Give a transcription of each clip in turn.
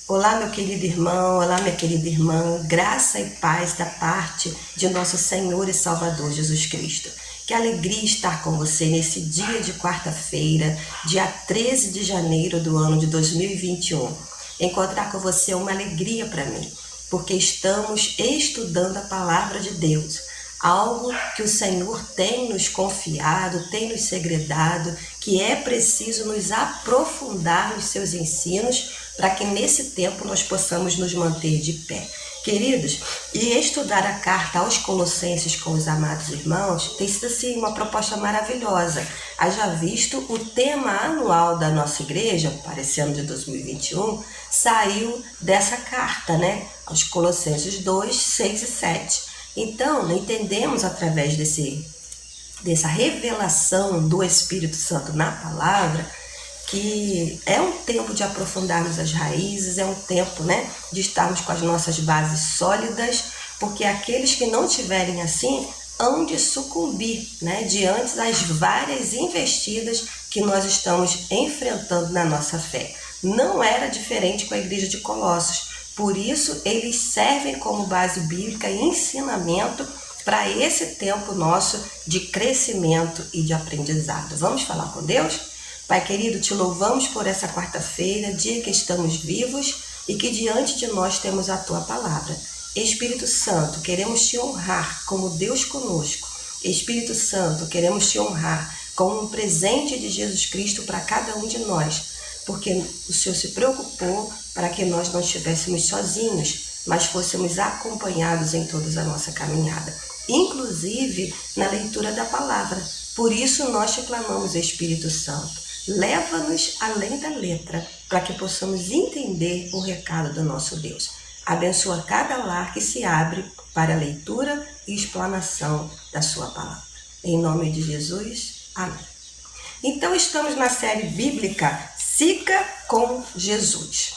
Olá, meu querido irmão, olá, minha querida irmã, graça e paz da parte de nosso Senhor e Salvador Jesus Cristo. Que alegria estar com você nesse dia de quarta-feira, dia 13 de janeiro do ano de 2021. Encontrar com você é uma alegria para mim, porque estamos estudando a palavra de Deus, algo que o Senhor tem nos confiado, tem nos segredado, que é preciso nos aprofundar nos seus ensinos para que nesse tempo nós possamos nos manter de pé. Queridos, e estudar a carta aos Colossenses com os amados irmãos tem sido assim uma proposta maravilhosa. Haja visto o tema anual da nossa igreja, para esse ano de 2021, saiu dessa carta, né? Aos Colossenses 2, 6 e 7. Então, entendemos através dessa revelação do Espírito Santo na palavra, que é um tempo de aprofundarmos as raízes, é um tempo, de estarmos com as nossas bases sólidas, porque aqueles que não tiverem assim, hão de sucumbir, diante das várias investidas que nós estamos enfrentando na nossa fé. Não era diferente com a igreja de Colossos, por isso eles servem como base bíblica e ensinamento para esse tempo nosso de crescimento e de aprendizado. Vamos falar com Deus? Pai querido, te louvamos por essa quarta-feira, dia que estamos vivos e que diante de nós temos a tua palavra. Espírito Santo, queremos te honrar como Deus conosco. Espírito Santo, queremos te honrar como um presente de Jesus Cristo para cada um de nós, porque o Senhor se preocupou para que nós não estivéssemos sozinhos, mas fôssemos acompanhados em toda a nossa caminhada, inclusive na leitura da palavra. Por isso nós te clamamos, Espírito Santo. Leva-nos além da letra, para que possamos entender o recado do nosso Deus. Abençoa cada lar que se abre para a leitura e explanação da sua palavra. Em nome de Jesus, amém. Então estamos na série bíblica Siga com Jesus.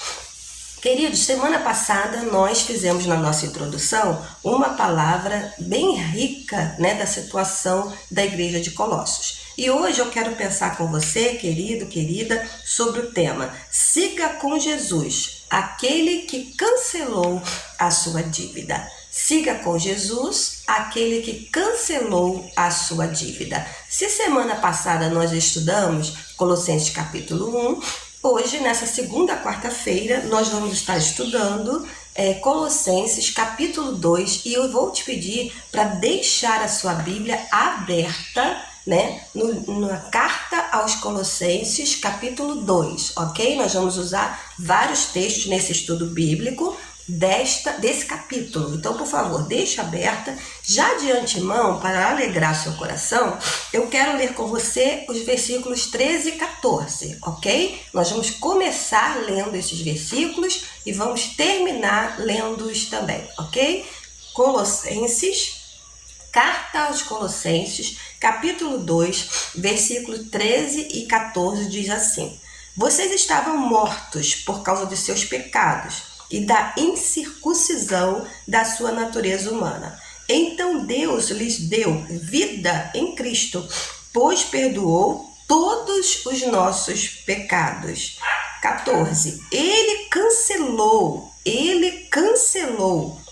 Queridos, semana passada nós fizemos na nossa introdução uma palavra bem rica, da situação da igreja de Colossos. E hoje eu quero pensar com você, querido, querida, sobre o tema Siga com Jesus, aquele que cancelou a sua dívida. Siga com Jesus, aquele que cancelou a sua dívida. Se semana passada nós estudamos Colossenses capítulo 1, hoje, nessa segunda quarta-feira, nós vamos estar estudando Colossenses capítulo 2 e eu vou te pedir para deixar a sua Bíblia aberta, na carta aos Colossenses capítulo 2, ok? Nós vamos usar vários textos nesse estudo bíblico desse capítulo. Então, por favor, deixa aberta. Já de antemão, para alegrar seu coração, eu quero ler com você os versículos 13 e 14, ok? Nós vamos começar lendo esses versículos e vamos terminar lendo-os também, ok? Colossenses, carta aos Colossenses, capítulo 2, versículo 13 e 14 diz assim: Vocês estavam mortos por causa de seus pecados e da incircuncisão da sua natureza humana. Então Deus lhes deu vida em Cristo, pois perdoou todos os nossos pecados. 14. Ele cancelou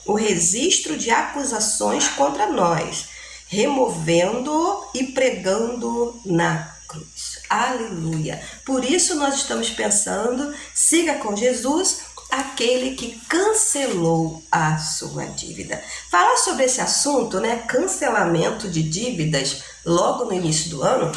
o registro de acusações contra nós, removendo-o e pregando-o na cruz. Aleluia! Por isso nós estamos pensando, siga com Jesus, aquele que cancelou a sua dívida. Falar sobre esse assunto, cancelamento de dívidas, logo no início do ano,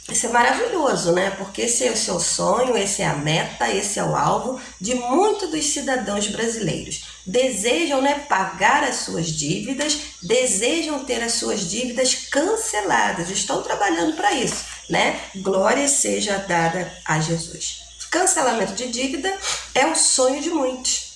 isso é maravilhoso, porque esse é o seu sonho, esse é a meta, esse é o alvo de muitos dos cidadãos brasileiros. Desejam, pagar as suas dívidas, desejam ter as suas dívidas canceladas, estão trabalhando para isso, Glória seja dada a Jesus. Cancelamento de dívida é o sonho de muitos.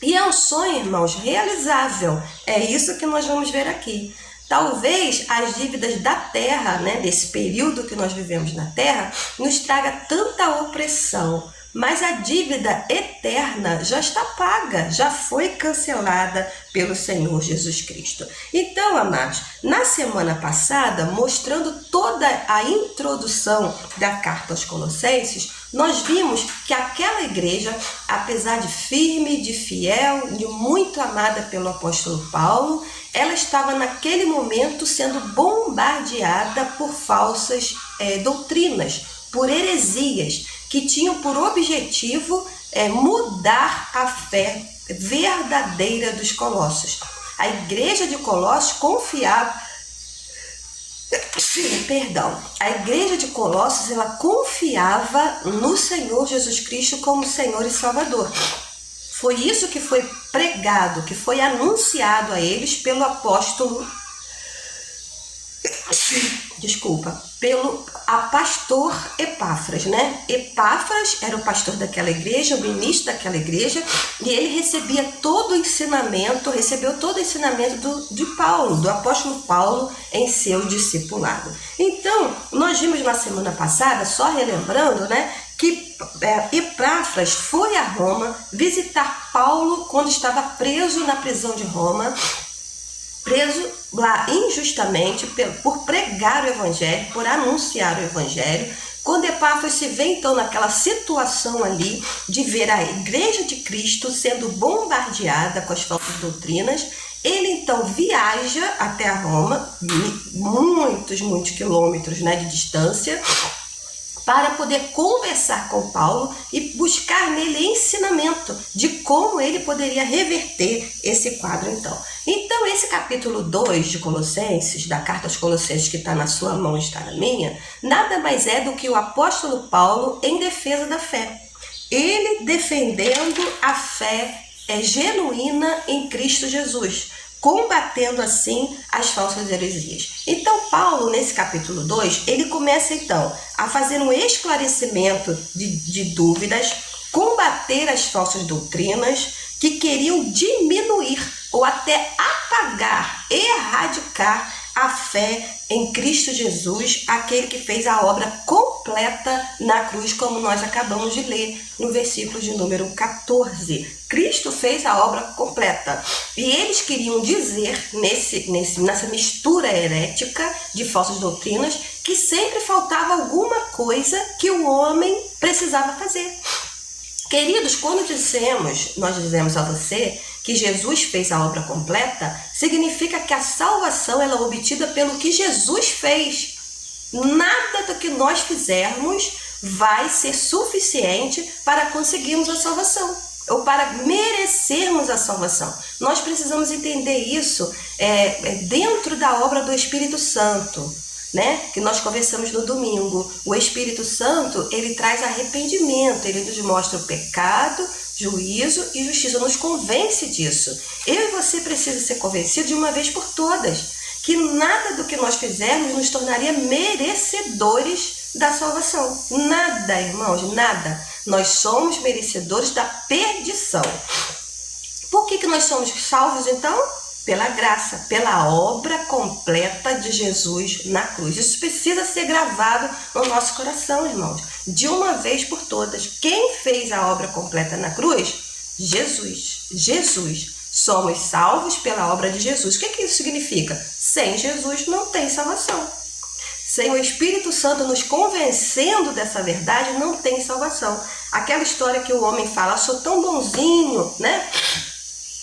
E é um sonho, irmãos, realizável. É isso que nós vamos ver aqui. Talvez as dívidas da terra, desse período que nós vivemos na terra, nos traga tanta opressão, mas a dívida eterna já está paga, já foi cancelada pelo Senhor Jesus Cristo. Então, amados, na semana passada, mostrando toda a introdução da carta aos Colossenses, nós vimos que aquela igreja, apesar de firme, de fiel, de muito amada pelo apóstolo Paulo, ela estava naquele momento sendo bombardeada por falsas doutrinas, por heresias, que tinham por objetivo mudar a fé verdadeira dos colossos. A igreja de Colossos confiava, a igreja de Colossos, ela confiava no Senhor Jesus Cristo como Senhor e Salvador. Foi isso que foi pregado, que foi anunciado a eles pelo apóstolo, pelo pastor Epáfras, né? Epáfras era o pastor daquela igreja, o ministro daquela igreja, e ele recebeu todo o ensinamento de Paulo, do apóstolo Paulo, em seu discipulado. Então, nós vimos na semana passada, só relembrando, né, que Epáfras foi a Roma visitar Paulo quando estava preso na prisão de Roma, preso lá injustamente por pregar o evangelho, por anunciar o evangelho. Quando Epáfras se vê então naquela situação ali de ver a igreja de Cristo sendo bombardeada com as falsas doutrinas, ele então viaja até a Roma, muitos quilômetros, né, de distância, para poder conversar com Paulo e buscar nele ensinamento de como ele poderia reverter esse quadro então. Então esse capítulo 2 de Colossenses, da carta aos Colossenses, que está na sua mão e está na minha, nada mais é do que o apóstolo Paulo em defesa da fé. Ele defendendo a fé genuína em Cristo Jesus, combatendo assim as falsas heresias. Então Paulo, nesse capítulo 2, ele começa então a fazer um esclarecimento de dúvidas, combater as falsas doutrinas que queriam diminuir ou até apagar, erradicar a fé em Cristo Jesus, aquele que fez a obra completa na cruz, como nós acabamos de ler no versículo de número 14. Cristo fez a obra completa. E eles queriam dizer, nessa mistura herética de falsas doutrinas, que sempre faltava alguma coisa que o homem precisava fazer. Queridos, quando nós dizemos a você que Jesus fez a obra completa, significa que a salvação ela é obtida pelo que Jesus fez. Nada do que nós fizermos vai ser suficiente para conseguirmos a salvação, ou para merecermos a salvação. Nós precisamos entender isso dentro da obra do Espírito Santo, né? Que nós conversamos no domingo. O Espírito Santo, ele traz arrependimento, ele nos mostra o pecado, juízo e justiça, nos convence disso. Eu e você precisam ser convencidos de uma vez por todas, que nada do que nós fizermos nos tornaria merecedores da salvação. Nada, irmãos, nada. Nós somos merecedores da perdição. Por que nós somos salvos, então? Pela graça, pela obra completa de Jesus na cruz. Isso precisa ser gravado no nosso coração, irmãos, de uma vez por todas. Quem fez a obra completa na cruz? Jesus. Jesus. Somos salvos pela obra de Jesus. O que isso significa? Sem Jesus não tem salvação. Sem o Espírito Santo nos convencendo dessa verdade, não tem salvação. Aquela história que o homem fala, sou tão bonzinho, né?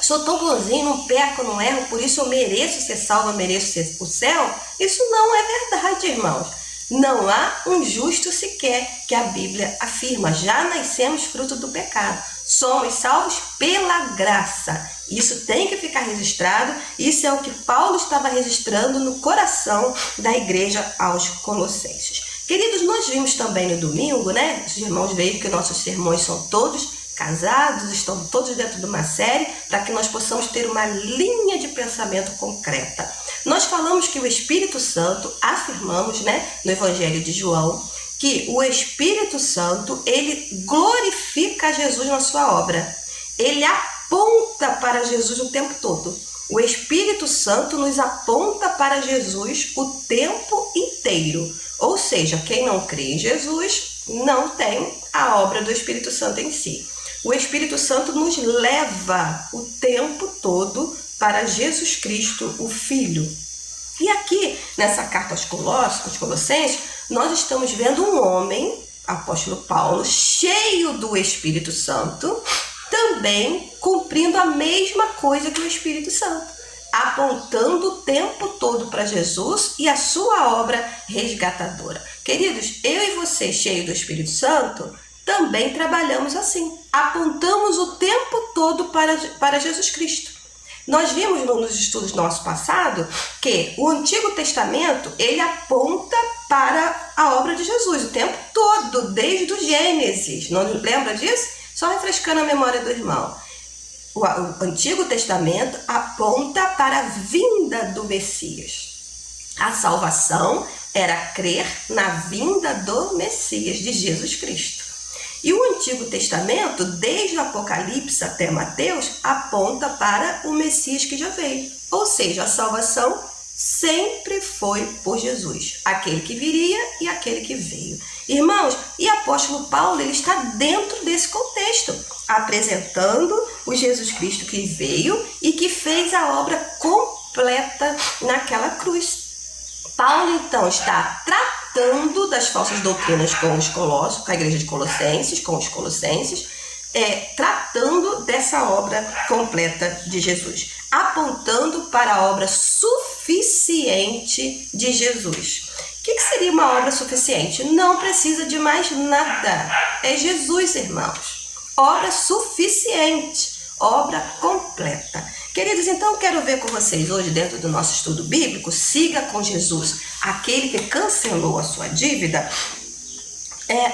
Sou tão bonzinho, não peco, não erro, por isso eu mereço ser salvo, eu mereço ser o céu. Isso não é verdade, irmãos. Não há um justo sequer, que a Bíblia afirma. Já nascemos fruto do pecado. Somos salvos pela graça. Isso tem que ficar registrado. Isso é o que Paulo estava registrando no coração da igreja aos Colossenses. Queridos, nós vimos também no domingo, né? Os irmãos veem que nossos sermões são todos casados, estão todos dentro de uma série, para que nós possamos ter uma linha de pensamento concreta. Nós falamos que o Espírito Santo, afirmamos, né, no Evangelho de João, que o Espírito Santo, ele glorifica Jesus na sua obra. Ele aponta para Jesus o tempo todo. O Espírito Santo nos aponta para Jesus o tempo inteiro. Ou seja, quem não crê em Jesus não tem a obra do Espírito Santo em si. O Espírito Santo nos leva o tempo todo para Jesus Cristo, o Filho. E aqui, nessa carta aos Colossenses, nós estamos vendo um homem, apóstolo Paulo, cheio do Espírito Santo, também cumprindo a mesma coisa que o Espírito Santo, apontando o tempo todo para Jesus e a sua obra resgatadora. Queridos, eu e você, cheio do Espírito Santo, também trabalhamos assim. Apontamos o tempo todo para Jesus Cristo. Nós vimos nos estudos do nosso passado que o Antigo Testamento, ele aponta para a obra de Jesus o tempo todo, desde o Gênesis. Não lembra disso? Só refrescando a memória do irmão. O Antigo Testamento aponta para a vinda do Messias. A salvação era crer na vinda do Messias, de Jesus Cristo. E o Antigo Testamento, desde o Apocalipse até Mateus, aponta para o Messias que já veio. Ou seja, a salvação sempre foi por Jesus, aquele que viria e aquele que veio. Irmãos, e apóstolo Paulo, ele está dentro desse contexto, apresentando o Jesus Cristo que veio e que fez a obra completa naquela cruz. Paulo, então, está tratando das falsas doutrinas com a igreja de Colossenses, com os colossenses, tratando dessa obra completa de Jesus, apontando para a obra suficiente de Jesus. O que seria uma obra suficiente? Não precisa de mais nada. É Jesus, irmãos. Obra suficiente, obra completa. Queridos, então eu quero ver com vocês hoje, dentro do nosso estudo bíblico, siga com Jesus, aquele que cancelou a sua dívida,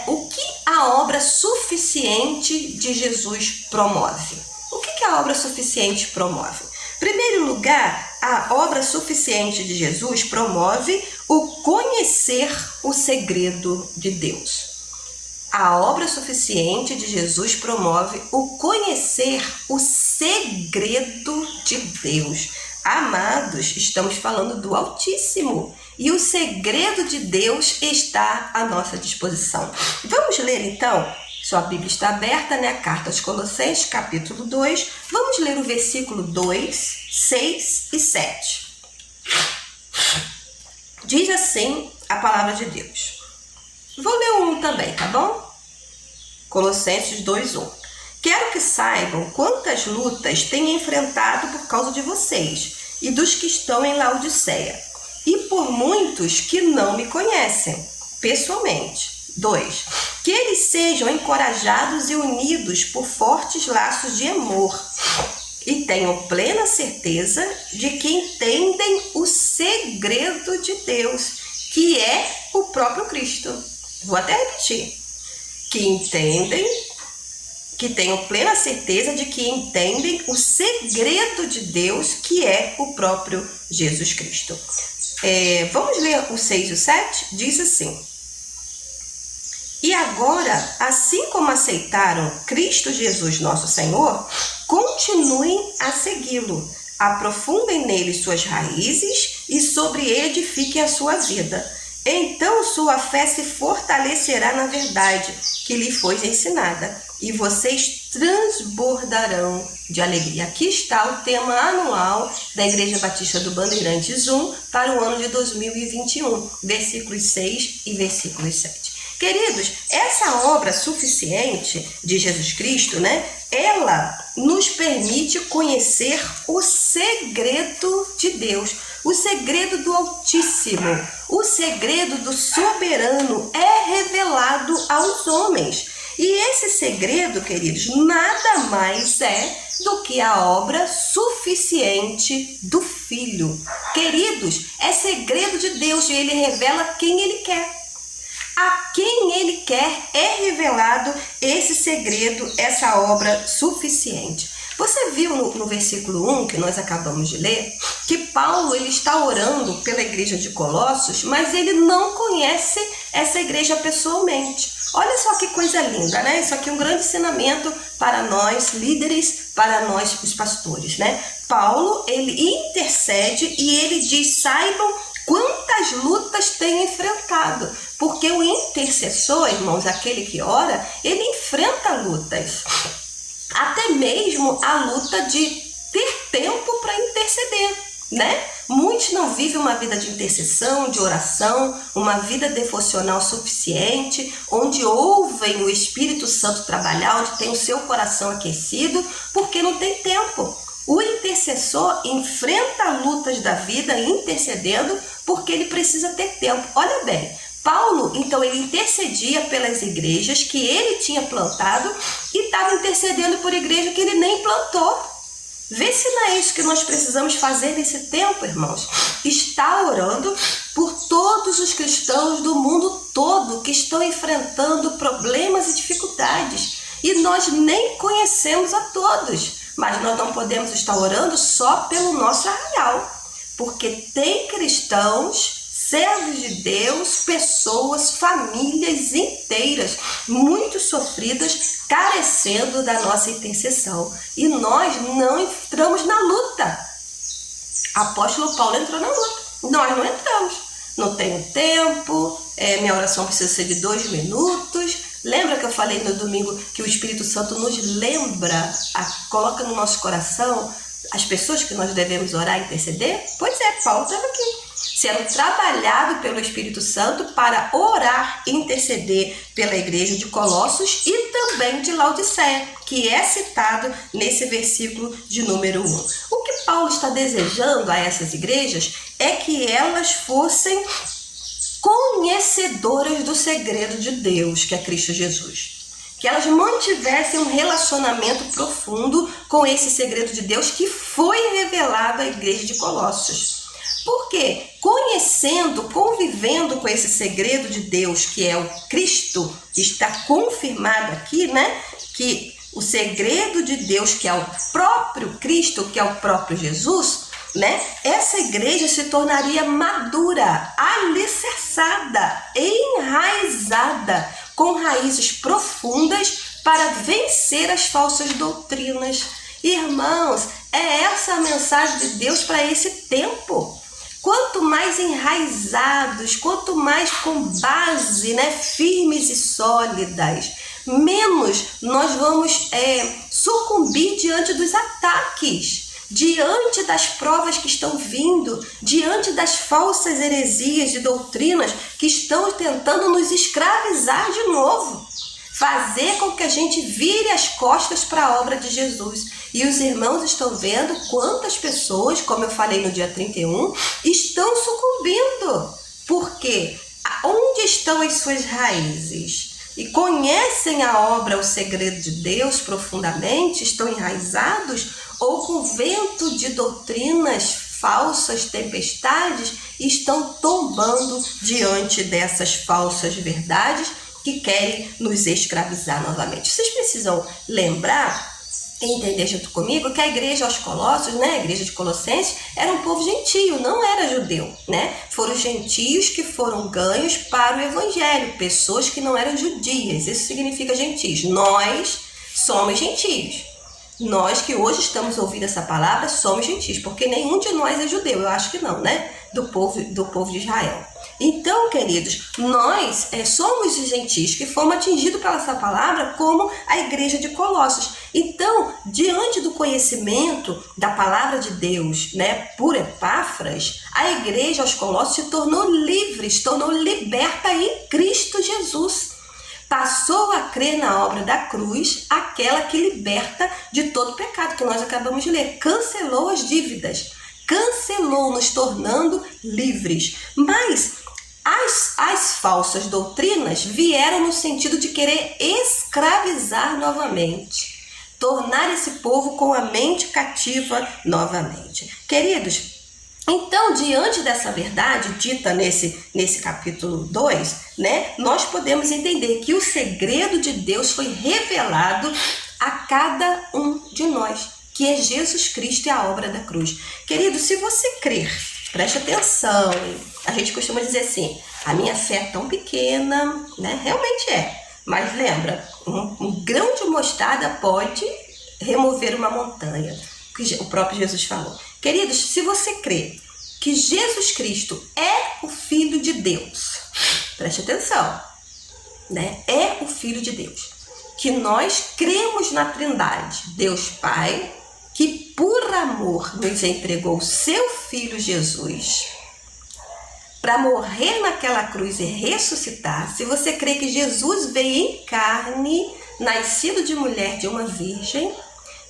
o que a obra suficiente de Jesus promove. O que a obra suficiente promove? Em primeiro lugar, a obra suficiente de Jesus promove o conhecer o segredo de Deus. A obra suficiente de Jesus promove o conhecer o segredo de Deus. Amados, estamos falando do Altíssimo e o segredo de Deus está à nossa disposição. Vamos ler então, sua Bíblia está aberta, né? A carta aos Colossenses, capítulo 2. Vamos ler o versículo 2, 6 e 7. Diz assim a palavra de Deus. Vou ler o 1 também, tá bom? Colossenses 2:1. Quero que saibam quantas lutas tenho enfrentado por causa de vocês e dos que estão em Laodiceia, e por muitos que não me conhecem pessoalmente. 2. Que eles sejam encorajados e unidos por fortes laços de amor e tenham plena certeza de que entendem o segredo de Deus, que é o próprio Cristo. Vou até repetir. Que tenham plena certeza de que entendem o segredo de Deus, que é o próprio Jesus Cristo. Vamos ler o 6 e o 7? Diz assim. E agora, assim como aceitaram Cristo Jesus nosso Senhor, continuem a segui-lo, aprofundem nele suas raízes e sobre ele edifiquem a sua vida. Então sua fé se fortalecerá na verdade que lhe foi ensinada, e vocês transbordarão de alegria. Aqui está o tema anual da Igreja Batista do Bandeirantes 1 para o ano de 2021, versículos 6 e versículos 7. Queridos, essa obra suficiente de Jesus Cristo, né, ela nos permite conhecer o segredo de Deus, o segredo do Altíssimo, o segredo do Soberano é revelado aos homens. E esse segredo, queridos, nada mais é do que a obra suficiente do Filho. Queridos, é segredo de Deus e Ele revela quem Ele quer. A quem Ele quer é revelado esse segredo, essa obra suficiente. Você viu no versículo 1, que nós acabamos de ler, que Paulo ele está orando pela igreja de Colossos, mas ele não conhece essa igreja pessoalmente. Olha só que coisa linda, né? Isso aqui é um grande ensinamento para nós líderes, para nós os pastores, né? Paulo, ele intercede e ele diz, saibam quantas lutas tenho enfrentado. Porque o intercessor, irmãos, aquele que ora, ele enfrenta lutas. Até mesmo a luta de ter tempo para interceder, né? Muitos não vivem uma vida de intercessão, de oração, uma vida devocional suficiente, onde ouvem o Espírito Santo trabalhar, onde tem o seu coração aquecido, porque não tem tempo. O intercessor enfrenta lutas da vida intercedendo porque ele precisa ter tempo. Olha bem, Paulo, então, ele intercedia pelas igrejas que ele tinha plantado e estava intercedendo por igreja que ele nem plantou. Vê se não é isso que nós precisamos fazer nesse tempo, irmãos. Está orando por todos os cristãos do mundo todo que estão enfrentando problemas e dificuldades. E nós nem conhecemos a todos, mas nós não podemos estar orando só pelo nosso arraial, porque tem cristãos, servos de Deus, pessoas, famílias inteiras, muito sofridas, carecendo da nossa intercessão. E nós não entramos na luta. Apóstolo Paulo entrou na luta. Nós não entramos. Não tenho tempo, minha oração precisa ser de 2 minutos. Lembra que eu falei no domingo que o Espírito Santo nos lembra, coloca no nosso coração as pessoas que nós devemos orar e interceder? Pois é, Paulo estava aqui, sendo trabalhado pelo Espírito Santo para orar e interceder pela igreja de Colossos e também de Laodiceia, que é citado nesse versículo de número 1. O que Paulo está desejando a essas igrejas é que elas fossem conhecedoras do segredo de Deus, que é Cristo Jesus. Que elas mantivessem um relacionamento profundo com esse segredo de Deus que foi revelado à igreja de Colossos. Porque conhecendo, convivendo com esse segredo de Deus, que é o Cristo, que está confirmado aqui, né? Que o segredo de Deus, que é o próprio Cristo, que é o próprio Jesus, né? Essa igreja se tornaria madura, alicerçada, enraizada, com raízes profundas para vencer as falsas doutrinas. Irmãos, é essa a mensagem de Deus para esse tempo. Quanto mais enraizados, quanto mais com base, né, firmes e sólidas, menos nós vamos sucumbir diante dos ataques, diante das provas que estão vindo, diante das falsas heresias de doutrinas que estão tentando nos escravizar de novo, fazer com que a gente vire as costas para a obra de Jesus. E os irmãos estão vendo quantas pessoas, como eu falei no dia 31, estão sucumbindo. Por quê? Onde estão as suas raízes? E conhecem a obra, o segredo de Deus profundamente, estão enraizados, ou com vento de doutrinas falsas, tempestades, estão tombando diante dessas falsas verdades que querem nos escravizar novamente. Vocês precisam lembrar, entender junto comigo, que a igreja aos Colossos, né, a igreja de Colossenses, era um povo gentio, não era judeu, né? Foram gentios que foram ganhos para o evangelho, pessoas que não eram judias, isso significa gentios. Nós somos gentios. Nós que hoje estamos ouvindo essa palavra somos gentios, porque nenhum de nós é judeu, eu acho que não, né? Do povo de Israel. Então, queridos, nós somos os gentios que fomos atingidos pela essa palavra como a igreja de Colossos. Então, diante do conhecimento da palavra de Deus, né, por Epáfras, a igreja aos Colossos se tornou livre, se tornou liberta em Cristo Jesus. Passou a crer na obra da cruz, aquela que liberta de todo pecado, que nós acabamos de ler. Cancelou as dívidas, cancelou, nos tornando livres. Mas as falsas doutrinas vieram no sentido de querer escravizar novamente, tornar esse povo com a mente cativa novamente. Queridos, então, diante dessa verdade dita nesse capítulo 2, né, nós podemos entender que o segredo de Deus foi revelado a cada um de nós, que é Jesus Cristo e a obra da cruz. Querido, se você crer, preste atenção, a gente costuma dizer assim, a minha fé é tão pequena, né? Realmente é, mas lembra, um grão de mostarda pode remover uma montanha, que o próprio Jesus falou. Queridos, se você crê que Jesus Cristo é o Filho de Deus, preste atenção, né? É o Filho de Deus. Que nós cremos na Trindade, Deus Pai, que por amor nos entregou o seu Filho Jesus para morrer naquela cruz e ressuscitar. Se você crê que Jesus veio em carne, nascido de mulher, de uma virgem,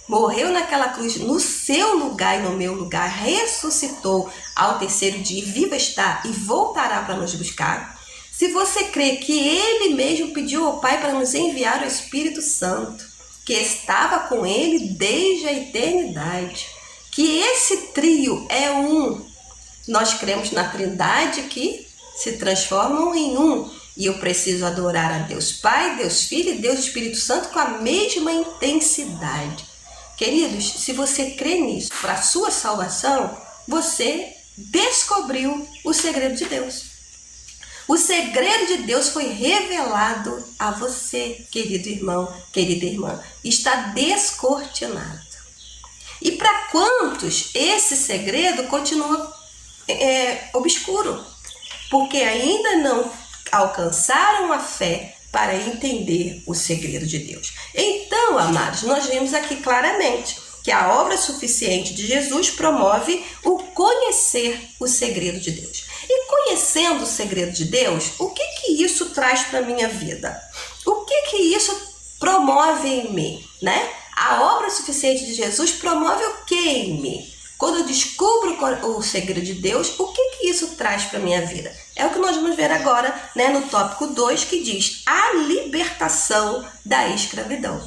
morreu naquela cruz no seu lugar e no meu lugar, ressuscitou ao terceiro dia, viva está e voltará para nos buscar. Se você crê que Ele mesmo pediu ao Pai para nos enviar o Espírito Santo, que estava com Ele desde a eternidade, que esse trio é um, nós cremos na Trindade que se transformam em um. E eu preciso adorar a Deus Pai, Deus Filho e Deus Espírito Santo com a mesma intensidade. Queridos, se você crê nisso para a sua salvação, você descobriu o segredo de Deus. O segredo de Deus foi revelado a você, querido irmão, querida irmã. Está descortinado. E para quantos esse segredo continua obscuro? Porque ainda não alcançaram a fé para entender o segredo de Deus. Então, amados, nós vemos aqui claramente que a obra suficiente de Jesus promove o conhecer o segredo de Deus. E conhecendo o segredo de Deus, o que isso traz para a minha vida? O que isso promove em mim, né? A obra suficiente de Jesus promove o que em mim? Quando eu descubro o segredo de Deus, o que isso traz para a minha vida? É o que nós vamos ver agora, né, no tópico 2, que diz a libertação da escravidão.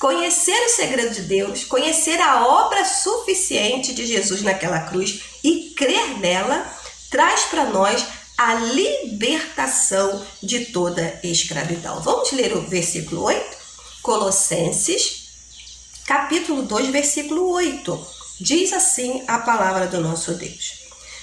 Conhecer o segredo de Deus, conhecer a obra suficiente de Jesus naquela cruz e crer nela, traz para nós a libertação de toda escravidão. Vamos ler o versículo 8? Colossenses, capítulo 2, versículo 8. Diz assim a palavra do nosso Deus: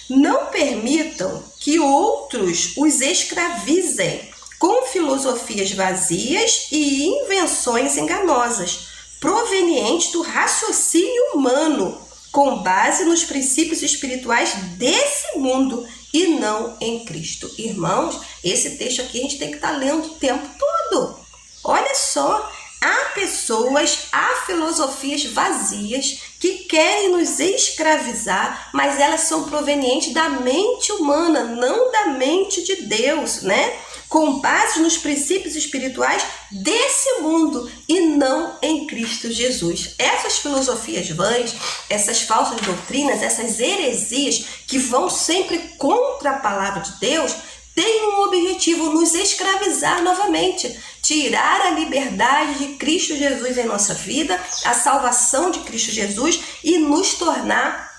não permitam que outros os escravizem com filosofias vazias e invenções enganosas, provenientes do raciocínio humano, com base nos princípios espirituais desse mundo e não em Cristo. Irmãos, esse texto aqui a gente tem que estar lendo o tempo todo. Olha só, há pessoas, há filosofias vazias que querem nos escravizar, mas elas são provenientes da mente humana, não da mente de Deus, né? Com base nos princípios espirituais desse mundo e não em Cristo Jesus. Essas filosofias vãs, essas falsas doutrinas, essas heresias que vão sempre contra a palavra de Deus, têm um objetivo: nos escravizar novamente, tirar a liberdade de Cristo Jesus em nossa vida, a salvação de Cristo Jesus e nos tornar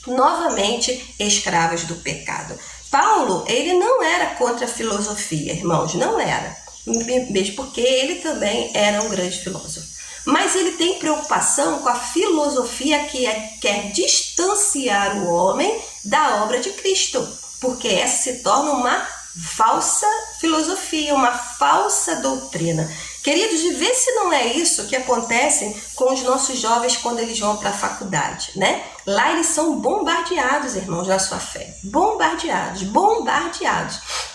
novamente escravos do pecado. Paulo, ele não era contra a filosofia, irmãos, não era, mesmo porque ele também era um grande filósofo. Mas ele tem preocupação com a filosofia que quer distanciar o homem da obra de Cristo, porque essa se torna uma falsa filosofia, uma falsa doutrina. Queridos, de ver se não é isso que acontece com os nossos jovens quando eles vão para a faculdade, né? Lá eles são bombardeados, irmãos, na sua fé. Bombardeados.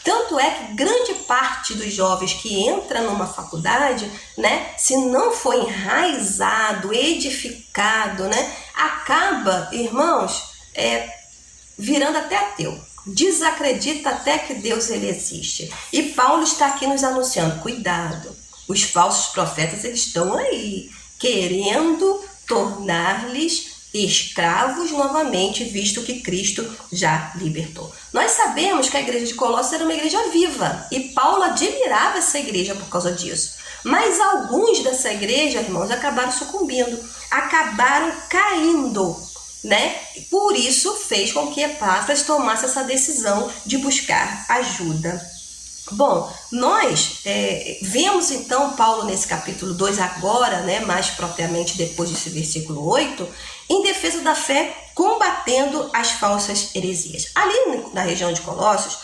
Tanto é que grande parte dos jovens que entra numa faculdade, né, se não for enraizado, edificado, né, acaba, irmãos, virando até ateu. Desacredita até que Deus ele existe. E Paulo está aqui nos anunciando: cuidado, os falsos profetas eles estão aí, querendo tornar-lhes escravos novamente, visto que Cristo já libertou. Nós sabemos que a igreja de Colossos era uma igreja viva, e Paulo admirava essa igreja por causa disso. Mas alguns dessa igreja, irmãos, acabaram sucumbindo, acabaram caindo, né? Por isso fez com que Epáfras tomasse essa decisão de buscar ajuda. Bom, nós vemos então Paulo nesse capítulo 2 agora, né, mais propriamente depois desse versículo 8, em defesa da fé, combatendo as falsas heresias. Ali na região de Colossos,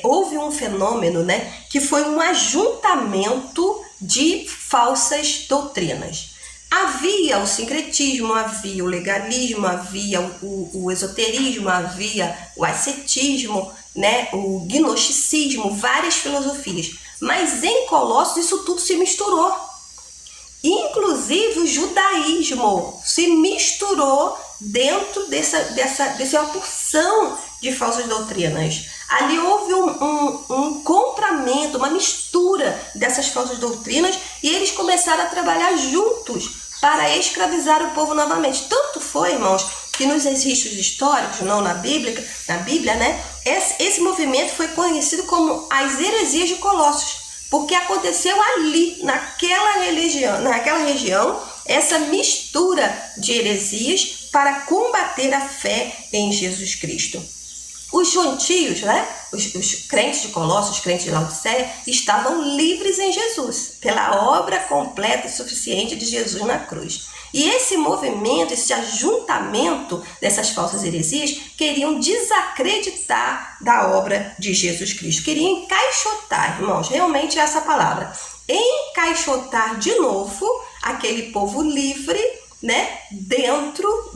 houve um fenômeno, né, que foi um ajuntamento de falsas doutrinas. Havia o sincretismo, havia o legalismo, havia o esoterismo, havia o ascetismo, né, o gnosticismo, várias filosofias. Mas em Colossos isso tudo se misturou. Inclusive o judaísmo se misturou dentro dessa porção de falsas doutrinas. Ali houve um compramento, uma mistura dessas falsas doutrinas e eles começaram a trabalhar juntos para escravizar o povo novamente. Tanto foi, irmãos, que nos registros históricos, não na Bíblia, né, esse movimento foi conhecido como as heresias de Colossos, porque aconteceu ali, naquela região, essa mistura de heresias para combater a fé em Jesus Cristo. Os gentios, né, os crentes de Colossos, os crentes de Laodiceia, estavam livres em Jesus, pela obra completa e suficiente de Jesus na cruz. E esse movimento, esse ajuntamento dessas falsas heresias, queriam desacreditar da obra de Jesus Cristo. Queriam encaixotar, irmãos, realmente essa palavra. Encaixotar de novo aquele povo livre, né, dentro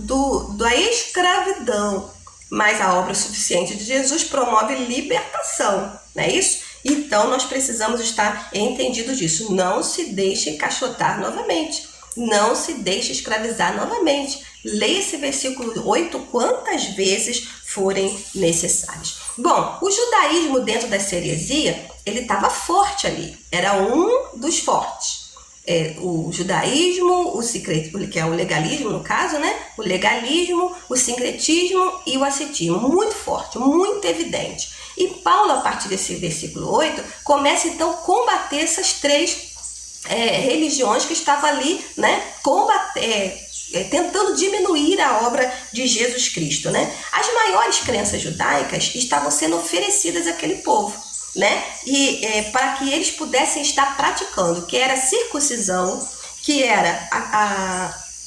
da escravidão. Mas a obra suficiente de Jesus promove libertação, não é isso? Então nós precisamos estar entendidos disso. Não se deixe encaixotar novamente. Não se deixe escravizar novamente. Leia esse versículo 8 quantas vezes forem necessárias. Bom, o judaísmo dentro dessa heresia, ele estava forte ali. Era um dos fortes. O judaísmo, que é o legalismo no caso, né? O legalismo, o sincretismo e o ascetismo. Muito forte, muito evidente. E Paulo, a partir desse versículo 8, começa então a combater essas três religiões que estavam ali, né, tentando diminuir a obra de Jesus Cristo, né? As maiores crenças judaicas estavam sendo oferecidas àquele povo, né? E para que eles pudessem estar praticando, que era a circuncisão, que era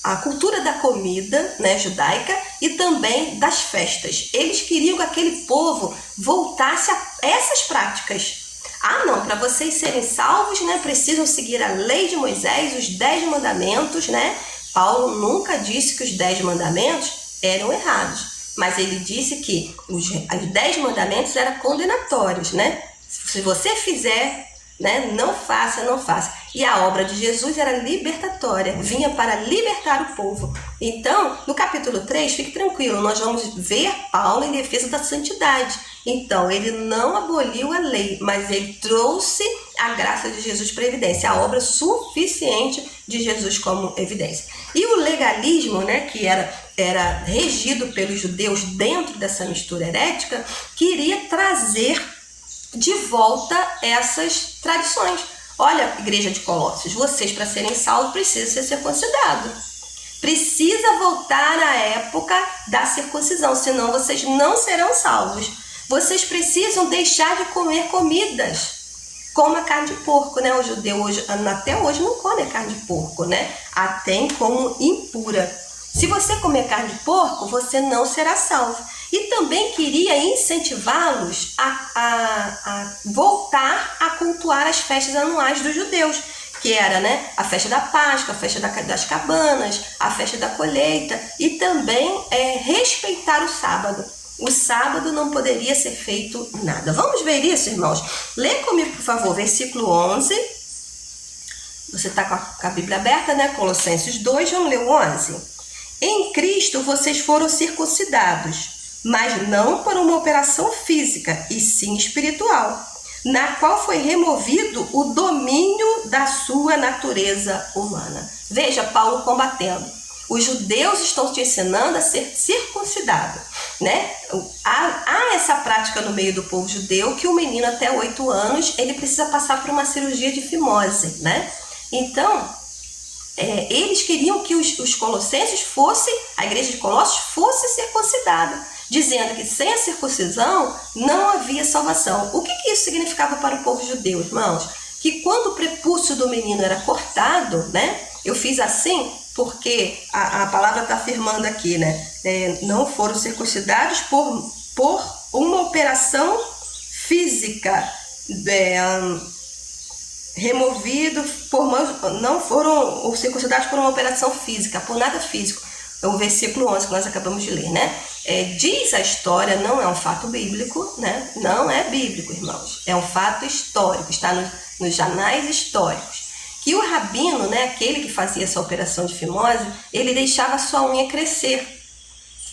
a cultura da comida, né, judaica, e também das festas. Eles queriam que aquele povo voltasse a essas práticas. Ah, não, para vocês serem salvos, né, precisam seguir a lei de Moisés, os 10 mandamentos, né? Paulo nunca disse que os 10 mandamentos eram errados, mas ele disse que os 10 mandamentos eram condenatórios, né? Se você fizer, né, não faça. E a obra de Jesus era libertatória, vinha para libertar o povo. Então, no capítulo 3, fique tranquilo, nós vamos ver Paulo em defesa da santidade. Então, ele não aboliu a lei, mas ele trouxe a graça de Jesus para evidência, a obra suficiente de Jesus como evidência. E o legalismo, né, que era regido pelos judeus dentro dessa mistura herética, queria trazer de volta essas tradições. Olha, igreja de Colossos, vocês para serem salvos precisam ser circuncidados. Precisa voltar à época da circuncisão, senão vocês não serão salvos. Vocês precisam deixar de comer comidas como a carne de porco, né? O judeu até hoje não come a carne de porco, né? A tem como impura. Se você comer carne de porco, você não será salvo. E também queria incentivá-los a voltar a cultuar as festas anuais dos judeus, que era, né, a festa da Páscoa, a festa das cabanas, a festa da colheita, e também respeitar o sábado. O sábado não poderia ser feito nada. Vamos ver isso, irmãos? Lê comigo, por favor, versículo 11. Você está com a Bíblia aberta, né? Colossenses 2, vamos ler o 11. Em Cristo vocês foram circuncidados, mas não por uma operação física, e sim espiritual, na qual foi removido o domínio da sua natureza humana. Veja Paulo combatendo. Os judeus estão te ensinando a ser circuncidado, né? Há essa prática no meio do povo judeu que o menino até 8 anos, ele precisa passar por uma cirurgia de fimose, né? Então, eles queriam que os colossenses a igreja de Colossos fosse circuncidada, dizendo que sem a circuncisão não havia salvação. O que isso significava para o povo judeu, irmãos? Que quando o prepúcio do menino era cortado, né? Eu fiz assim porque a palavra está afirmando aqui, né? Não foram circuncidados por uma operação física, removido não foram circuncidados por uma operação física, por nada físico. É o versículo 11 que nós acabamos de ler, né? Diz a história, não é um fato bíblico, né? Não é bíblico, irmãos. É um fato histórico, está nos anais históricos. Que o rabino, né, aquele que fazia essa operação de fimose, ele deixava a sua unha crescer,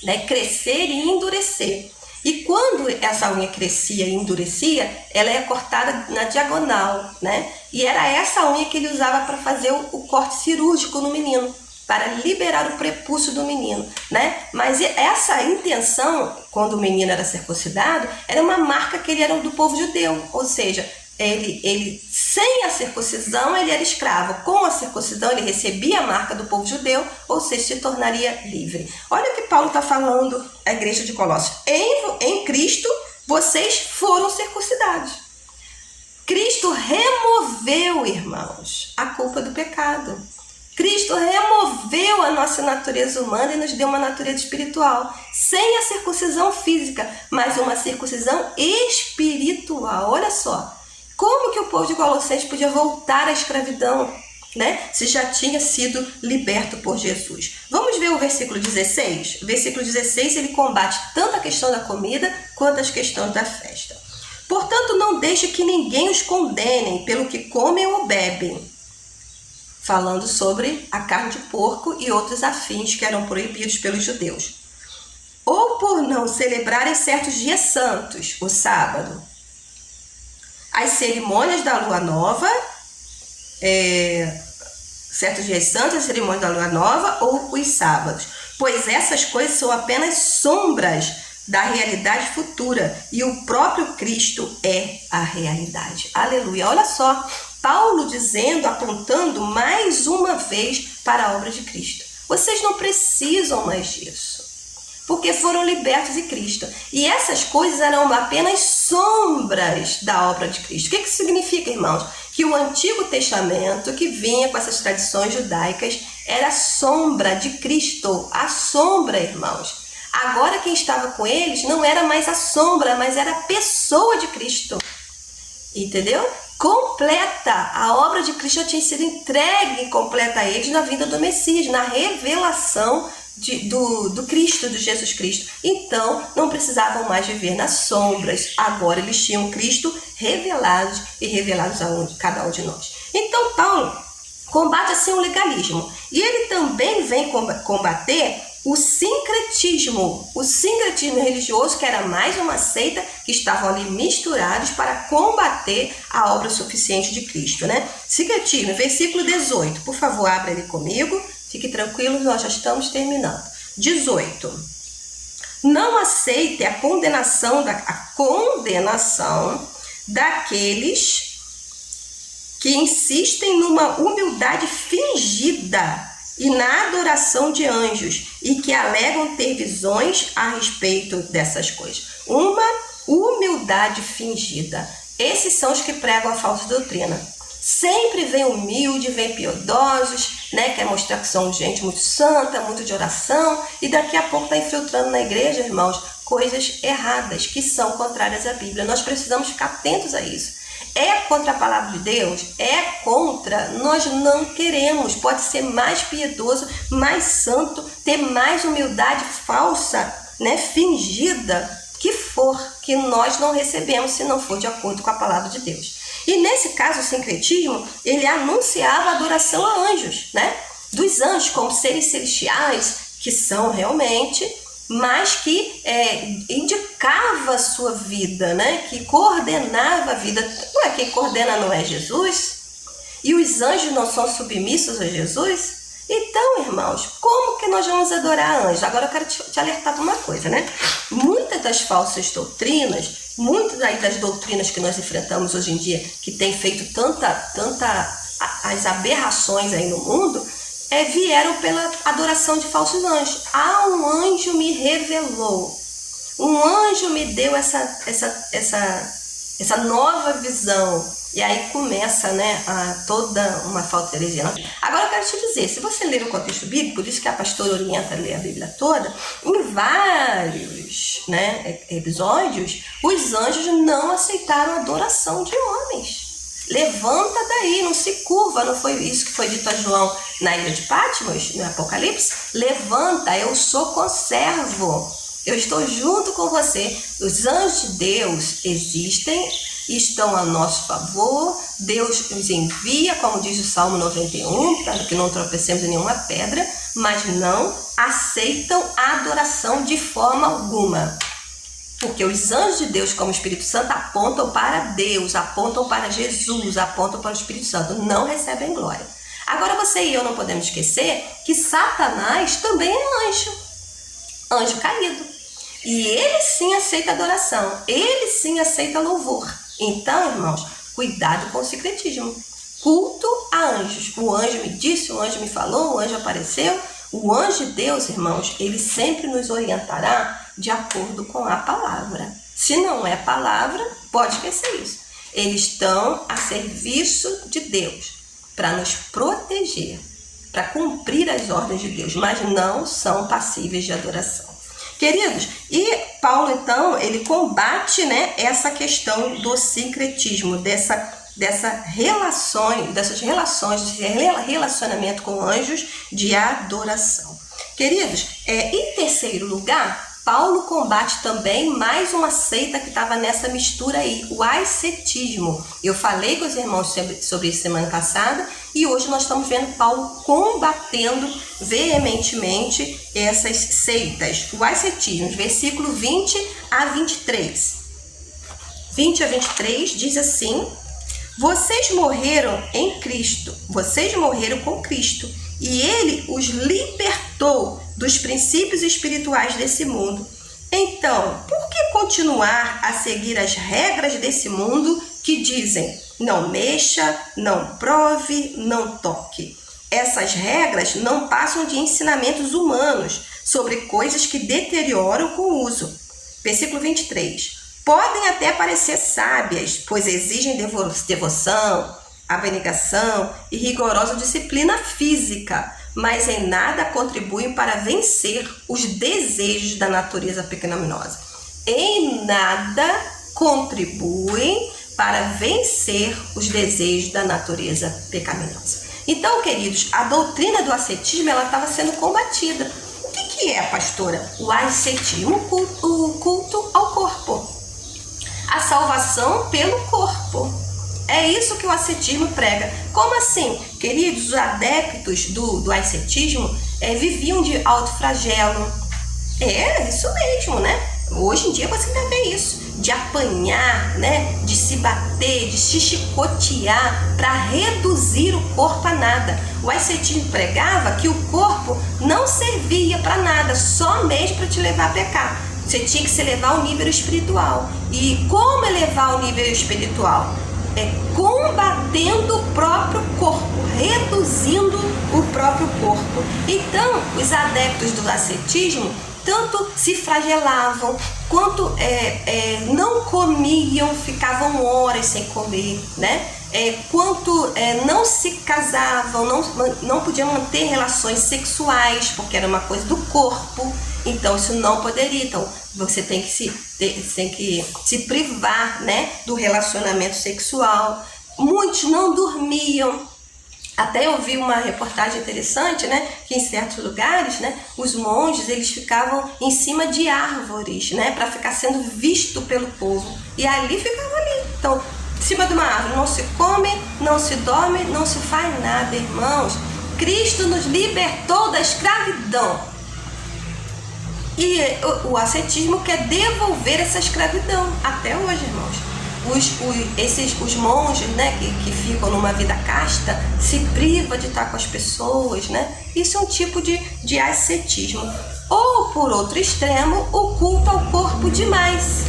né? Crescer e endurecer. E quando essa unha crescia e endurecia, ela é cortada na diagonal, né? E era essa unha que ele usava para fazer o corte cirúrgico no menino, para liberar o prepúcio do menino, né? Mas essa intenção, quando o menino era circuncidado, era uma marca que ele era do povo judeu, ou seja, ele sem a circuncisão ele era escravo, com a circuncisão ele recebia a marca do povo judeu, ou seja, se tornaria livre. Olha o que Paulo está falando à igreja de Colossos: em Cristo vocês foram circuncidados. Cristo removeu, irmãos, a culpa do pecado. Cristo removeu a nossa natureza humana e nos deu uma natureza espiritual, sem a circuncisão física, mas uma circuncisão espiritual. Olha só, como que o povo de Colossenses podia voltar à escravidão, né? Se já tinha sido liberto por Jesus. Vamos ver o versículo 16? O versículo 16 ele combate tanto a questão da comida quanto as questões da festa. Portanto, não deixe que ninguém os condene pelo que comem ou bebem, falando sobre a carne de porco e outros afins que eram proibidos pelos judeus, ou por não celebrarem certos dias santos, o sábado, as cerimônias da lua nova, certos dias santos, as cerimônias da lua nova ou os sábados, pois essas coisas são apenas sombras da realidade futura e o próprio Cristo é a realidade. Aleluia! Olha só, Paulo dizendo, apontando mais uma vez para a obra de Cristo. Vocês não precisam mais disso, porque foram libertos em Cristo. E essas coisas eram apenas sombras da obra de Cristo. O que isso significa, irmãos? Que o Antigo Testamento, que vinha com essas tradições judaicas, era a sombra de Cristo. A sombra, irmãos. Agora quem estava com eles não era mais a sombra, mas era a pessoa de Cristo. Entendeu? Completa. A obra de Cristo já tinha sido entregue completa a eles na vinda do Messias, na revelação do Cristo, do Jesus Cristo. Então, não precisavam mais viver nas sombras. Agora eles tinham Cristo revelados e revelados a cada um de nós. Então, Paulo combate assim o legalismo. E ele também vem combater o sincretismo religioso, que era mais uma seita que estavam ali misturados para combater a obra suficiente de Cristo, né? Sincretismo, versículo 18, por favor, abra ele comigo, fique tranquilo, nós já estamos terminando. 18. Não aceite a condenação daqueles que insistem numa humildade fingida e na adoração de anjos, e que alegam ter visões a respeito dessas coisas. Uma humildade fingida. Esses são os que pregam a falsa doutrina. Sempre vem humilde, vem piedosos, né? Quer mostrar que são gente muito santa, muito de oração, e daqui a pouco está infiltrando na igreja, irmãos, coisas erradas, que são contrárias à Bíblia. Nós precisamos ficar atentos a isso. É contra a palavra de Deus? É contra. Nós não queremos. Pode ser mais piedoso, mais santo, ter mais humildade falsa, né, fingida, que for, que nós não recebemos se não for de acordo com a palavra de Deus. E nesse caso, o sincretismo, ele anunciava a adoração a anjos, né? Dos anjos como seres celestiais, que são realmente, mas que indicava a sua vida, né? Que coordenava a vida. Ué, quem coordena não é Jesus? E os anjos não são submissos a Jesus? Então, irmãos, como que nós vamos adorar anjos? Agora eu quero te alertar de uma coisa, né? Muitas das falsas doutrinas, muitas aí das doutrinas que nós enfrentamos hoje em dia, que tem feito as aberrações aí no mundo, vieram pela adoração de falsos anjos. Um anjo me revelou, um anjo me deu essa nova visão. E aí começa, né, toda uma falta de heresia. Agora eu quero te dizer, se você ler o contexto bíblico, por isso que a pastora orienta a ler a Bíblia toda, em vários, né, episódios, os anjos não aceitaram a adoração de homens. Levanta daí, não se curva, não foi isso que foi dito a João na ilha de Patmos, no Apocalipse? Levanta, eu sou conservo, Eu estou junto com você. Os anjos de Deus existem, estão a nosso favor. Deus os envia, como diz o Salmo 91, para que não tropecemos em nenhuma pedra, mas não aceitam a adoração de forma alguma. Porque os anjos de Deus, como o Espírito Santo, apontam para Deus, apontam para Jesus, apontam para o Espírito Santo, não recebem glória. Agora você e eu não podemos esquecer que Satanás também é anjo caído. E ele sim aceita adoração, ele sim aceita louvor. Então, irmãos, cuidado com o secretismo. Culto a anjos. O anjo me disse, o anjo me falou, o anjo apareceu. O anjo de Deus, irmãos, ele sempre nos orientará de acordo com a palavra. Se não é palavra, pode esquecer isso. Eles estão a serviço de Deus para nos proteger, para cumprir as ordens de Deus, mas não são passíveis de adoração. Queridos, e Paulo então, ele combate, né, essa questão do sincretismo, dessas relações, de relacionamento com anjos de adoração. Queridos, em terceiro lugar, Paulo combate também mais uma seita que estava nessa mistura aí, o ascetismo. Eu falei com os irmãos sobre isso semana passada e hoje nós estamos vendo Paulo combatendo veementemente essas seitas. O ascetismo, versículo 20 a 23. 20 a 23 diz assim: vocês morreram em Cristo, vocês morreram com Cristo, e Ele os libertou dos princípios espirituais desse mundo. Então, por que continuar a seguir as regras desse mundo que dizem não mexa, não prove, não toque? Essas regras não passam de ensinamentos humanos sobre coisas que deterioram com o uso. Versículo 23. Podem até parecer sábias, pois exigem devoção, abnegação e rigorosa disciplina física, mas em nada contribuem para vencer os desejos da natureza pecaminosa. Em nada contribuem para vencer os desejos da natureza pecaminosa. Então, queridos, a doutrina do ascetismo estava sendo combatida. O que é, pastora? O ascetismo, o culto ao corpo. A salvação pelo corpo. É isso que o ascetismo prega. Como assim? Queridos, os adeptos do ascetismo viviam de autoflagelo. É isso mesmo, né? Hoje em dia você ainda vê isso. De apanhar, né? De se bater, de se chicotear para reduzir o corpo a nada. O ascetismo pregava que o corpo não servia para nada, só mesmo para te levar a pecar. Você tinha que se elevar ao nível espiritual. E como elevar ao nível espiritual? Combatendo o próprio corpo, reduzindo o próprio corpo. Então, os adeptos do ascetismo tanto se flagelavam, quanto não comiam, ficavam horas sem comer, né? Quanto não se casavam, não podiam manter relações sexuais, porque era uma coisa do corpo. Então isso não poderia. Então você tem que se privar, né, do relacionamento sexual. Muitos não dormiam. Até eu vi uma reportagem interessante, né, que em certos lugares, né, os monges eles ficavam em cima de árvores, né, para ficar sendo visto pelo povo. E ali ficava ali. Então, em cima de uma árvore não se come, não se dorme, não se faz nada, irmãos. Cristo nos libertou da escravidão. E o ascetismo quer devolver essa escravidão até hoje, irmãos. Os monges, né, que ficam numa vida casta, se privam de estar com as pessoas, né? Isso é um tipo de ascetismo. Ou, por outro extremo, o culto ao corpo demais.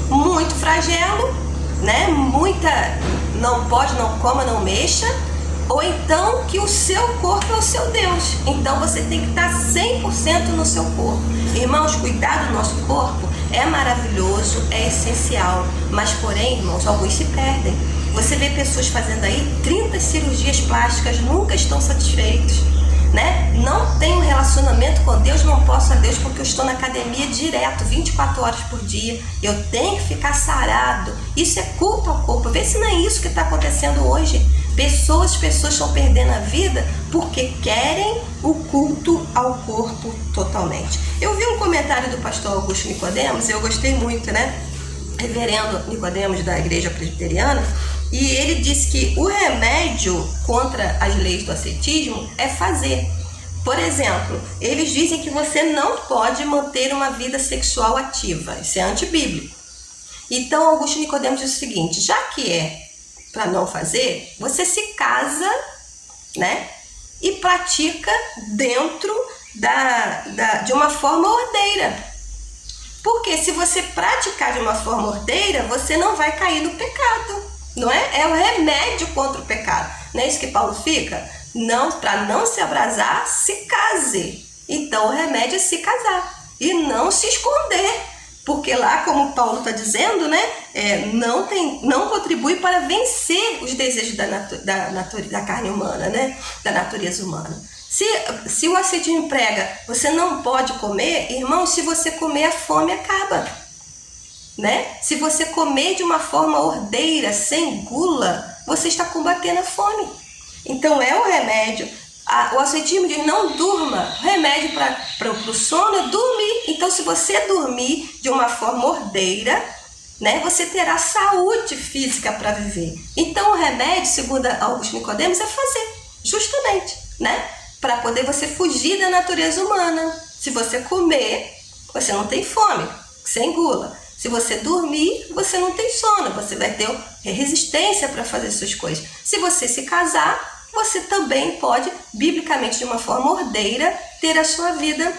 Muito flagelo, né? Muita não pode, não coma, não mexa. Ou então que o seu corpo é o seu Deus. Então você tem que estar 100% no seu corpo. Irmãos, cuidar do nosso corpo é maravilhoso, é essencial. Mas porém, irmãos, alguns se perdem. Você vê pessoas fazendo aí 30 cirurgias plásticas, nunca estão satisfeitos. né? Não tenho relacionamento com Deus, não posso a Deus porque eu estou na academia direto, 24 horas por dia. Eu tenho que ficar sarado. Isso é culto ao corpo. Vê se não é isso que está acontecendo hoje. Pessoas estão perdendo a vida porque querem o culto ao corpo totalmente. Eu vi um comentário do pastor Augusto Nicodemos, eu gostei muito, né? Reverendo Nicodemos da Igreja Presbiteriana, e ele disse que o remédio contra as leis do ascetismo é fazer. Por exemplo, eles dizem que você não pode manter uma vida sexual ativa. Isso é antibíblico. Então, Augusto Nicodemos diz o seguinte: já que é para não fazer, você se casa, né? E pratica dentro de uma forma ordeira. Porque se você praticar de uma forma ordeira, você não vai cair no pecado, não é? É o remédio contra o pecado. Não é isso que Paulo fica? Não, para não se abrasar, se case. Então o remédio é se casar e não se esconder. Porque lá, como Paulo está dizendo, né, não contribui para vencer os desejos da carne humana, né, da natureza humana. Se o ascetismo prega, você não pode comer, irmão, se você comer, a fome acaba, né? Se você comer de uma forma ordeira, sem gula, você está combatendo a fome. Então é o remédio. O ascetismo diz: não durma. O remédio para o sono é dormir. Então, se você dormir de uma forma ordeira, né, você terá saúde física para viver. Então, o remédio, segundo Augusto Nicodemos, é fazer, justamente, né? Para poder você fugir da natureza humana. Se você comer, você não tem fome, sem gula. Se você dormir, você não tem sono, você vai ter resistência para fazer suas coisas. Se você se casar, você também pode, biblicamente, de uma forma ordeira, ter a sua vida,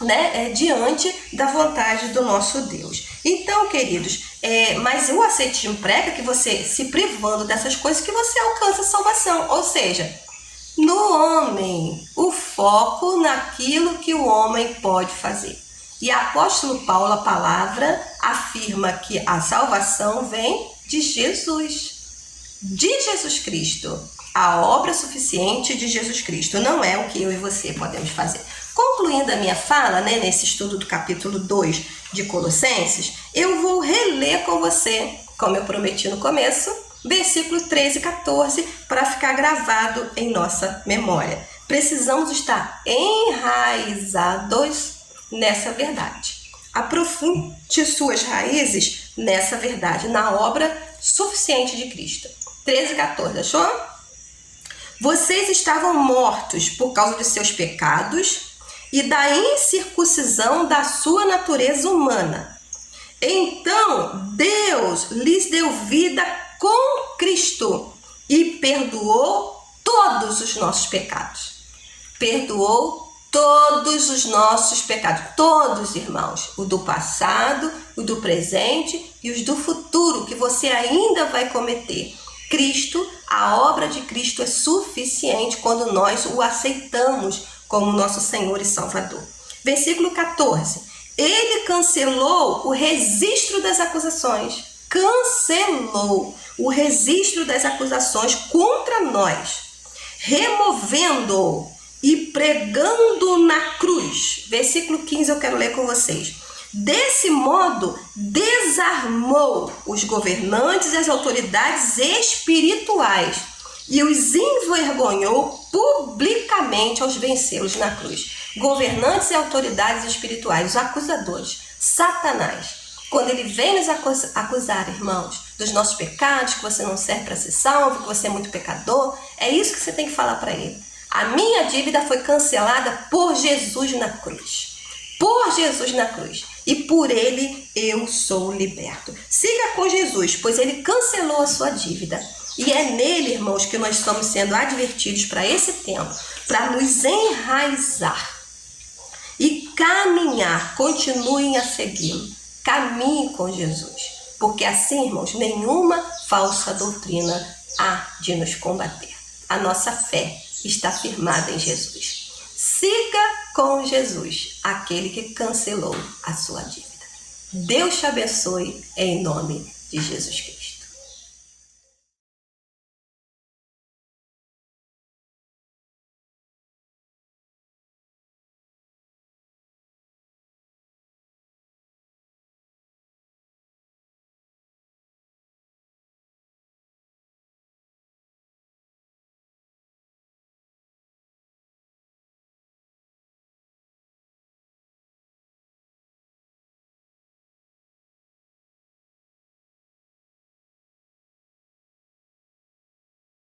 né, diante da vontade do nosso Deus. Então, queridos, mas o ascetismo prega que você, se privando dessas coisas, que você alcança a salvação. Ou seja, no homem, o foco naquilo que o homem pode fazer. E apóstolo Paulo, a palavra, afirma que a salvação vem de Jesus Cristo. A obra suficiente de Jesus Cristo, não é o que eu e você podemos fazer. Concluindo a minha fala, né, nesse estudo do capítulo 2 de Colossenses, eu vou reler com você, como eu prometi no começo, versículos 13 e 14, para ficar gravado em nossa memória. Precisamos estar enraizados nessa verdade. Aprofunde suas raízes nessa verdade, na obra suficiente de Cristo. 13 e 14, achou? Vocês estavam mortos por causa de seus pecados e da incircuncisão da sua natureza humana. Então, Deus lhes deu vida com Cristo e perdoou todos os nossos pecados. Perdoou todos os nossos pecados, todos, irmãos, o do passado, o do presente e os do futuro, que você ainda vai cometer. Cristo, a obra de Cristo é suficiente quando nós o aceitamos como nosso Senhor e Salvador. Versículo 14. Ele cancelou o registro das acusações. Cancelou o registro das acusações contra nós, removendo-o e pregando na cruz. Versículo 15 eu quero ler com vocês. Desse modo, desarmou os governantes e as autoridades espirituais e os envergonhou publicamente aos vencê-los na cruz. Governantes e autoridades espirituais, os acusadores, Satanás. Quando ele vem nos acusar, irmãos, dos nossos pecados, que você não serve para ser salvo, que você é muito pecador, é isso que você tem que falar para ele. A minha dívida foi cancelada por Jesus na cruz. Por Jesus na cruz. E por ele eu sou liberto. Siga com Jesus, pois ele cancelou a sua dívida. E é nele, irmãos, que nós estamos sendo advertidos para esse tempo, para nos enraizar e caminhar. Continuem a segui-lo. Caminhe com Jesus. Porque assim, irmãos, nenhuma falsa doutrina há de nos combater. A nossa fé está firmada em Jesus. Siga com Jesus, aquele que cancelou a sua dívida. Deus te abençoe em nome de Jesus Cristo.